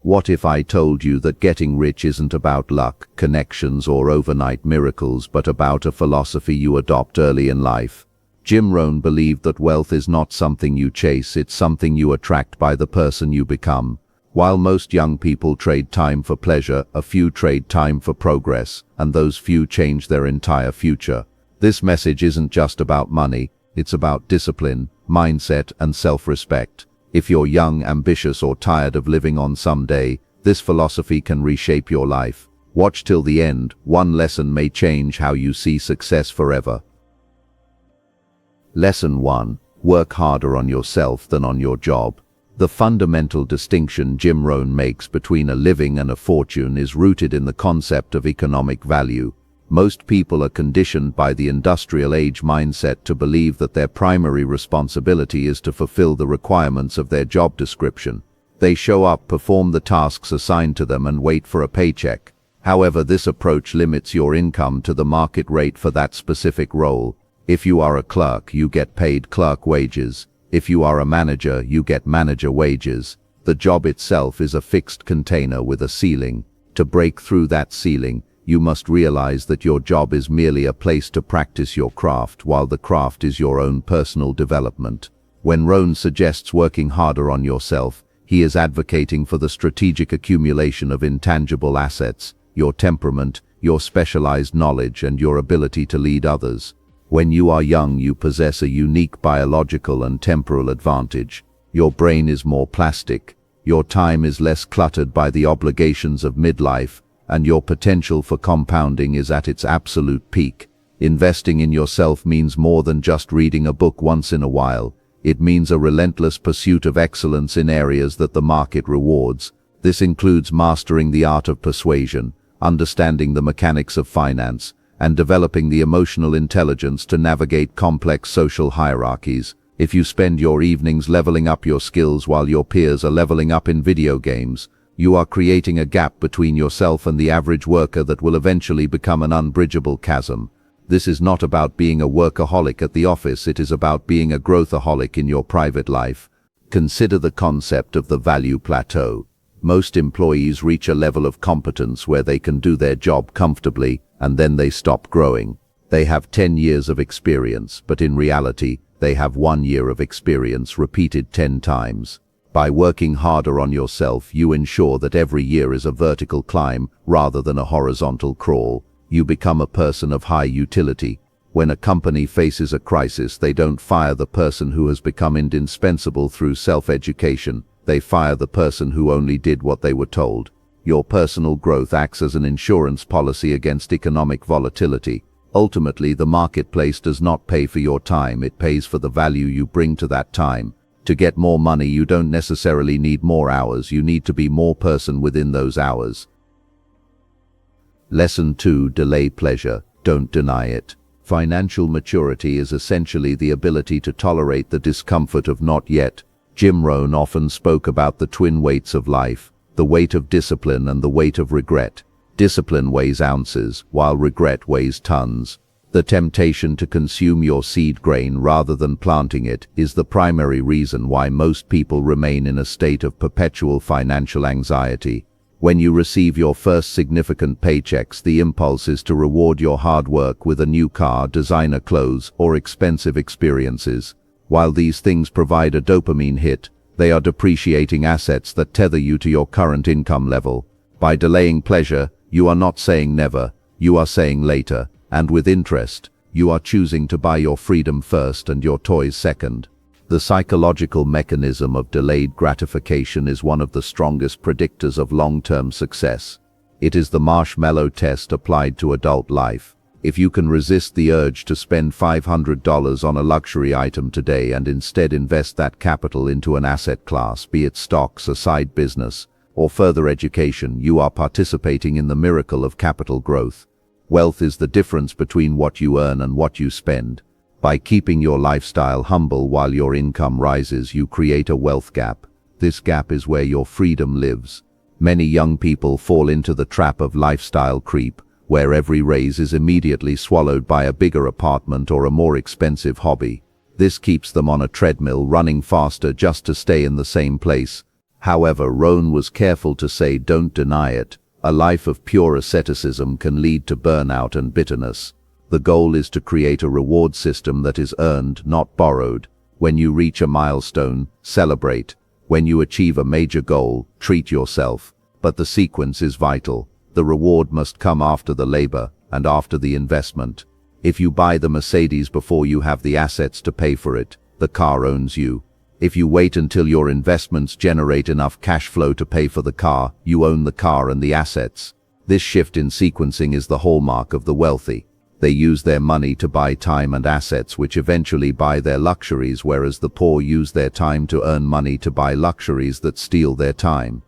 What if I told you that getting rich isn't about luck, connections, or overnight miracles, but about a philosophy you adopt early in life? Jim Rohn believed that wealth is not something you chase, it's something you attract by the person you become. While most young people trade time for pleasure, a few trade time for progress, and those few change their entire future. This message isn't just about money, it's about discipline, mindset, and self-respect. If you're young, ambitious, or tired of living on someday, this philosophy can reshape your life. Watch till the end. One lesson may change how you see success forever. Lesson 1. Work harder on yourself than on your job. The fundamental distinction Jim Rohn makes between a living and a fortune is rooted in the concept of economic value. Most people are conditioned by the industrial age mindset to believe that their primary responsibility is to fulfill the requirements of their job description. They show up, perform the tasks assigned to them, and wait for a paycheck. However, this approach limits your income to the market rate for that specific role. If you are a clerk, you get paid clerk wages. If you are a manager, you get manager wages. The job itself is a fixed container with a ceiling. To break through that ceiling, you must realize that your job is merely a place to practice your craft, while the craft is your own personal development. When Rohn suggests working harder on yourself, he is advocating for the strategic accumulation of intangible assets, your temperament, your specialized knowledge, and your ability to lead others. When you are young, you possess a unique biological and temporal advantage. Your brain is more plastic, your time is less cluttered by the obligations of midlife, and your potential for compounding is at its absolute peak. Investing in yourself means more than just reading a book once in a while. It means a relentless pursuit of excellence in areas that the market rewards. This includes mastering the art of persuasion, understanding the mechanics of finance, and developing the emotional intelligence to navigate complex social hierarchies. If you spend your evenings leveling up your skills while your peers are leveling up in video games, you are creating a gap between yourself and the average worker that will eventually become an unbridgeable chasm. This is not about being a workaholic at the office, it is about being a growthaholic in your private life. Consider the concept of the value plateau. Most employees reach a level of competence where they can do their job comfortably, and then they stop growing. They have 10 years of experience, but in reality, they have 1 year of experience repeated 10 times. By working harder on yourself, you ensure that every year is a vertical climb rather than a horizontal crawl. You become a person of high utility. When a company faces a crisis, they don't fire the person who has become indispensable through self-education. They fire the person who only did what they were told. Your personal growth acts as an insurance policy against economic volatility. Ultimately, the marketplace does not pay for your time, it pays for the value you bring to that time. To get more money, you don't necessarily need more hours, you need to be more person within those hours. Lesson 2. Delay pleasure, don't deny it. Financial maturity is essentially the ability to tolerate the discomfort of not yet. Jim Rohn often spoke about the twin weights of life, the weight of discipline and the weight of regret. Discipline weighs ounces, while regret weighs tons. The temptation to consume your seed grain rather than planting it is the primary reason why most people remain in a state of perpetual financial anxiety. When you receive your first significant paychecks, the impulse is to reward your hard work with a new car, designer clothes, or expensive experiences. While these things provide a dopamine hit, they are depreciating assets that tether you to your current income level. By delaying pleasure, you are not saying never, you are saying later. And with interest, you are choosing to buy your freedom first and your toys second. The psychological mechanism of delayed gratification is one of the strongest predictors of long-term success. It is the marshmallow test applied to adult life. If you can resist the urge to spend $500 on a luxury item today and instead invest that capital into an asset class, be it stocks, a side business, or further education, you are participating in the miracle of capital growth. Wealth is the difference between what you earn and what you spend. By keeping your lifestyle humble while your income rises, you create a wealth gap. This gap is where your freedom lives. Many young people fall into the trap of lifestyle creep, where every raise is immediately swallowed by a bigger apartment or a more expensive hobby. This keeps them on a treadmill, running faster just to stay in the same place. However, Rohn was careful to say, don't deny it. A life of pure asceticism can lead to burnout and bitterness. The goal is to create a reward system that is earned, not borrowed. When you reach a milestone, celebrate. When you achieve a major goal, treat yourself. But the sequence is vital. The reward must come after the labor and after the investment. If you buy the Mercedes before you have the assets to pay for it, the car owns you. If you wait until your investments generate enough cash flow to pay for the car, you own the car and the assets. This shift in sequencing is the hallmark of the wealthy. They use their money to buy time and assets, which eventually buy their luxuries, whereas the poor use their time to earn money to buy luxuries that steal their time.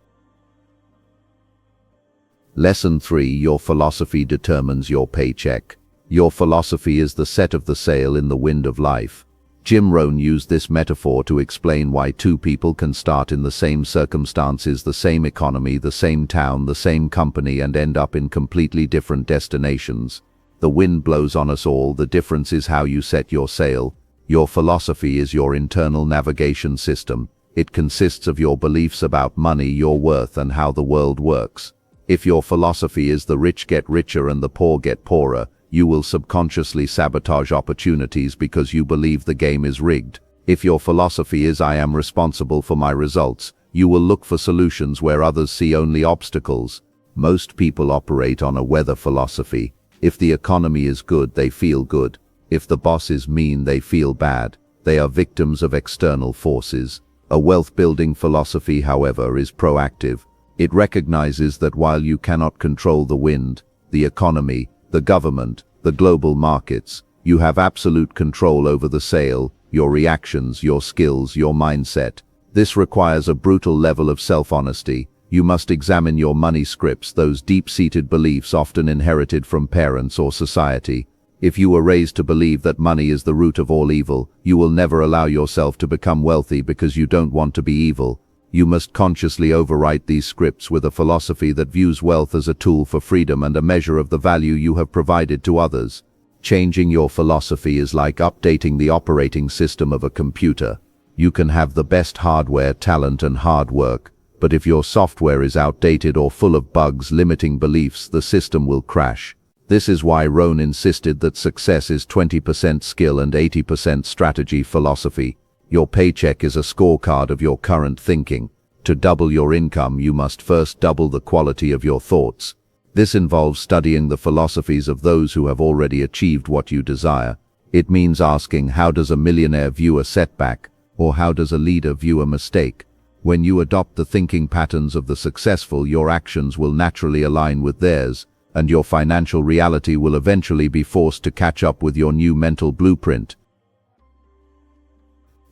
Lesson 3. Your philosophy determines your paycheck. Your philosophy is the set of the sail in the wind of life. Jim Rohn used this metaphor to explain why two people can start in the same circumstances, the same economy, the same town, the same company, and end up in completely different destinations. The wind blows on us all. The difference is how you set your sail. Your philosophy is your internal navigation system. It consists of your beliefs about money, your worth, and how the world works. If your philosophy is the rich get richer and the poor get poorer, you will subconsciously sabotage opportunities because you believe the game is rigged. If your philosophy is I am responsible for my results, you will look for solutions where others see only obstacles. Most people operate on a weather philosophy. If the economy is good, they feel good. If the boss is mean, they feel bad. They are victims of external forces. A wealth-building philosophy, however, is proactive. It recognizes that while you cannot control the wind, the economy, the government, the global markets, you have absolute control over the sail, your reactions, your skills, your mindset. This requires a brutal level of self-honesty. You must examine your money scripts, those deep-seated beliefs often inherited from parents or society. If you were raised to believe that money is the root of all evil, you will never allow yourself to become wealthy because you don't want to be evil. You must consciously overwrite these scripts with a philosophy that views wealth as a tool for freedom and a measure of the value you have provided to others. Changing your philosophy is like updating the operating system of a computer. You can have the best hardware, talent, and hard work, but if your software is outdated or full of bugs limiting beliefs, the system will crash. This is why Rohn insisted that success is 20% skill and 80% strategy philosophy. Your paycheck is a scorecard of your current thinking. To double your income, you must first double the quality of your thoughts. This involves studying the philosophies of those who have already achieved what you desire. It means asking, how does a millionaire view a setback, or how does a leader view a mistake? When you adopt the thinking patterns of the successful, your actions will naturally align with theirs, and your financial reality will eventually be forced to catch up with your new mental blueprint.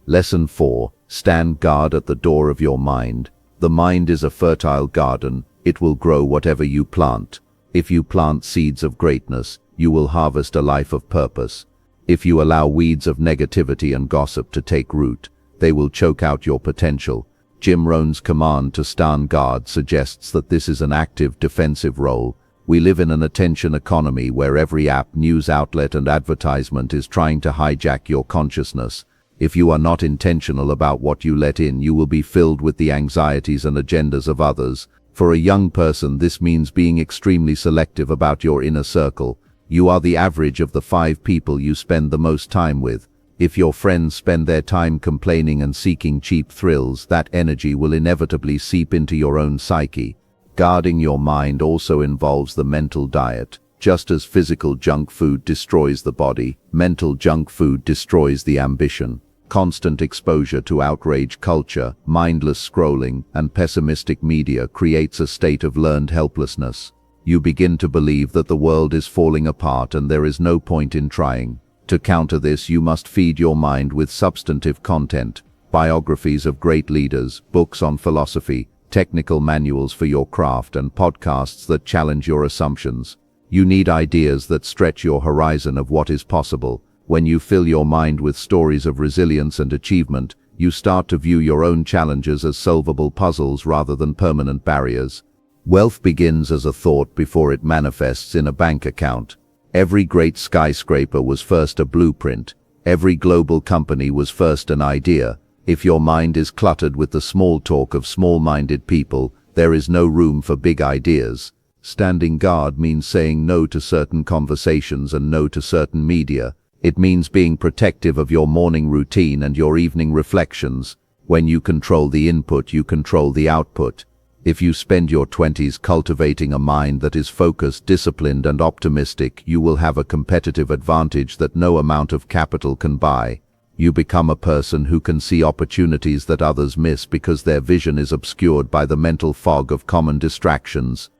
Lesson 4. Stand guard at the door of your mind. The mind is a fertile garden. It will grow whatever you plant. If you plant seeds of greatness, you will harvest a life of purpose. If you allow weeds of negativity and gossip to take root, they will choke out your potential. Jim Rohn's command to stand guard suggests that this is an active defensive role. We live in an attention economy where every app, news outlet, and advertisement is trying to hijack your consciousness. If you are not intentional about what you let in, you will be filled with the anxieties and agendas of others. For a young person, this means being extremely selective about your inner circle. You are the average of the 5 people you spend the most time with. If your friends spend their time complaining and seeking cheap thrills, that energy will inevitably seep into your own psyche. Guarding your mind also involves the mental diet. Just as physical junk food destroys the body, mental junk food destroys the ambition. Constant exposure to outrage culture, mindless scrolling, and pessimistic media creates a state of learned helplessness. You begin to believe that the world is falling apart and there is no point in trying. To counter this, you must feed your mind with substantive content, biographies of great leaders, books on philosophy, technical manuals for your craft, and podcasts that challenge your assumptions. You need ideas that stretch your horizon of what is possible. When you fill your mind with stories of resilience and achievement, you start to view your own challenges as solvable puzzles rather than permanent barriers. Wealth begins as a thought before it manifests in a bank account. Every great skyscraper was first a blueprint. Every global company was first an idea. If your mind is cluttered with the small talk of small-minded people, there is no room for big ideas. Standing guard means saying no to certain conversations and no to certain media. It means being protective of your morning routine and your evening reflections. When you control the input, you control the output. If you spend your 20s cultivating a mind that is focused, disciplined, and optimistic, you will have a competitive advantage that no amount of capital can buy. You become a person who can see opportunities that others miss because their vision is obscured by the mental fog of common distractions.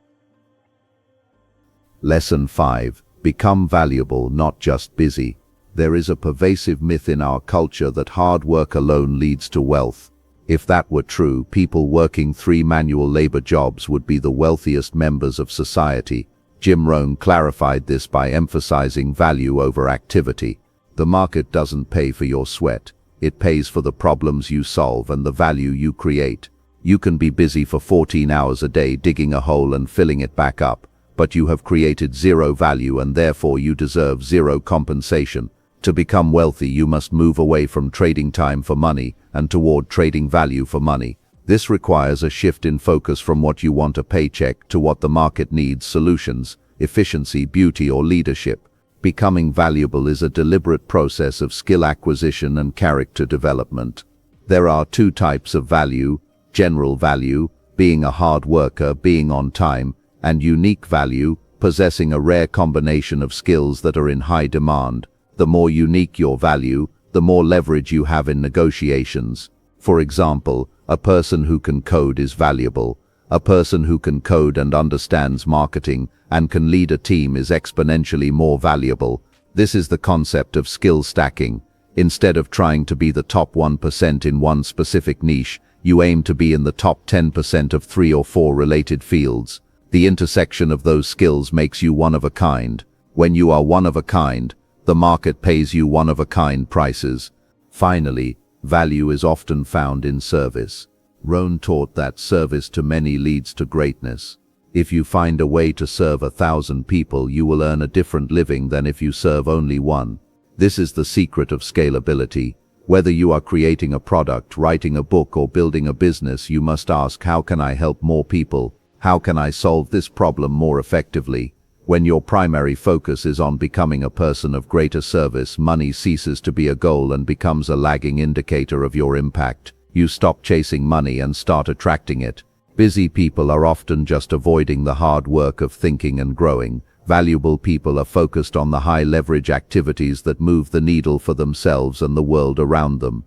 Lesson 5. Become valuable, not just busy. There is a pervasive myth in our culture that hard work alone leads to wealth. If that were true, people working 3 manual labor jobs would be the wealthiest members of society. Jim Rohn clarified this by emphasizing value over activity. The market doesn't pay for your sweat. It pays for the problems you solve and the value you create. You can be busy for 14 hours a day digging a hole and filling it back up, but you have created zero value and therefore you deserve zero compensation. To become wealthy, you must move away from trading time for money and toward trading value for money. This requires a shift in focus from what you want, a paycheck, to what the market needs: solutions, efficiency, beauty, or leadership. Becoming valuable is a deliberate process of skill acquisition and character development. There are 2 types of value: general value, being a hard worker, being on time, and unique value, possessing a rare combination of skills that are in high demand. The more unique your value, the more leverage you have in negotiations. For example, a person who can code is valuable. A person who can code and understands marketing and can lead a team is exponentially more valuable. This is the concept of skill stacking. Instead of trying to be the top 1% in one specific niche, you aim to be in the top 10% of 3 or 4 related fields. The intersection of those skills makes you one of a kind. When you are one of a kind, the market pays you one-of-a-kind prices. Finally, value is often found in service. Rohn taught that service to many leads to greatness. If you find a way to serve 1,000 people, you will earn a different living than if you serve only one. This is the secret of scalability. Whether you are creating a product, writing a book, or building a business, you must ask, how can I help more people? How can I solve this problem more effectively? When your primary focus is on becoming a person of greater service, money ceases to be a goal and becomes a lagging indicator of your impact. You stop chasing money and start attracting it. Busy people are often just avoiding the hard work of thinking and growing. Valuable people are focused on the high-leverage activities that move the needle for themselves and the world around them.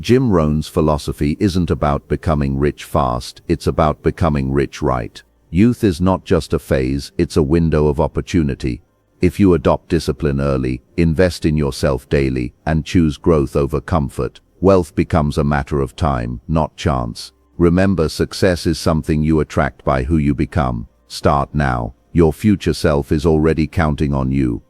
Jim Rohn's philosophy isn't about becoming rich fast, it's about becoming rich right. Youth is not just a phase, it's a window of opportunity. If you adopt discipline early, invest in yourself daily, and choose growth over comfort, wealth becomes a matter of time, not chance. Remember, success is something you attract by who you become. Start now. Your future self is already counting on you.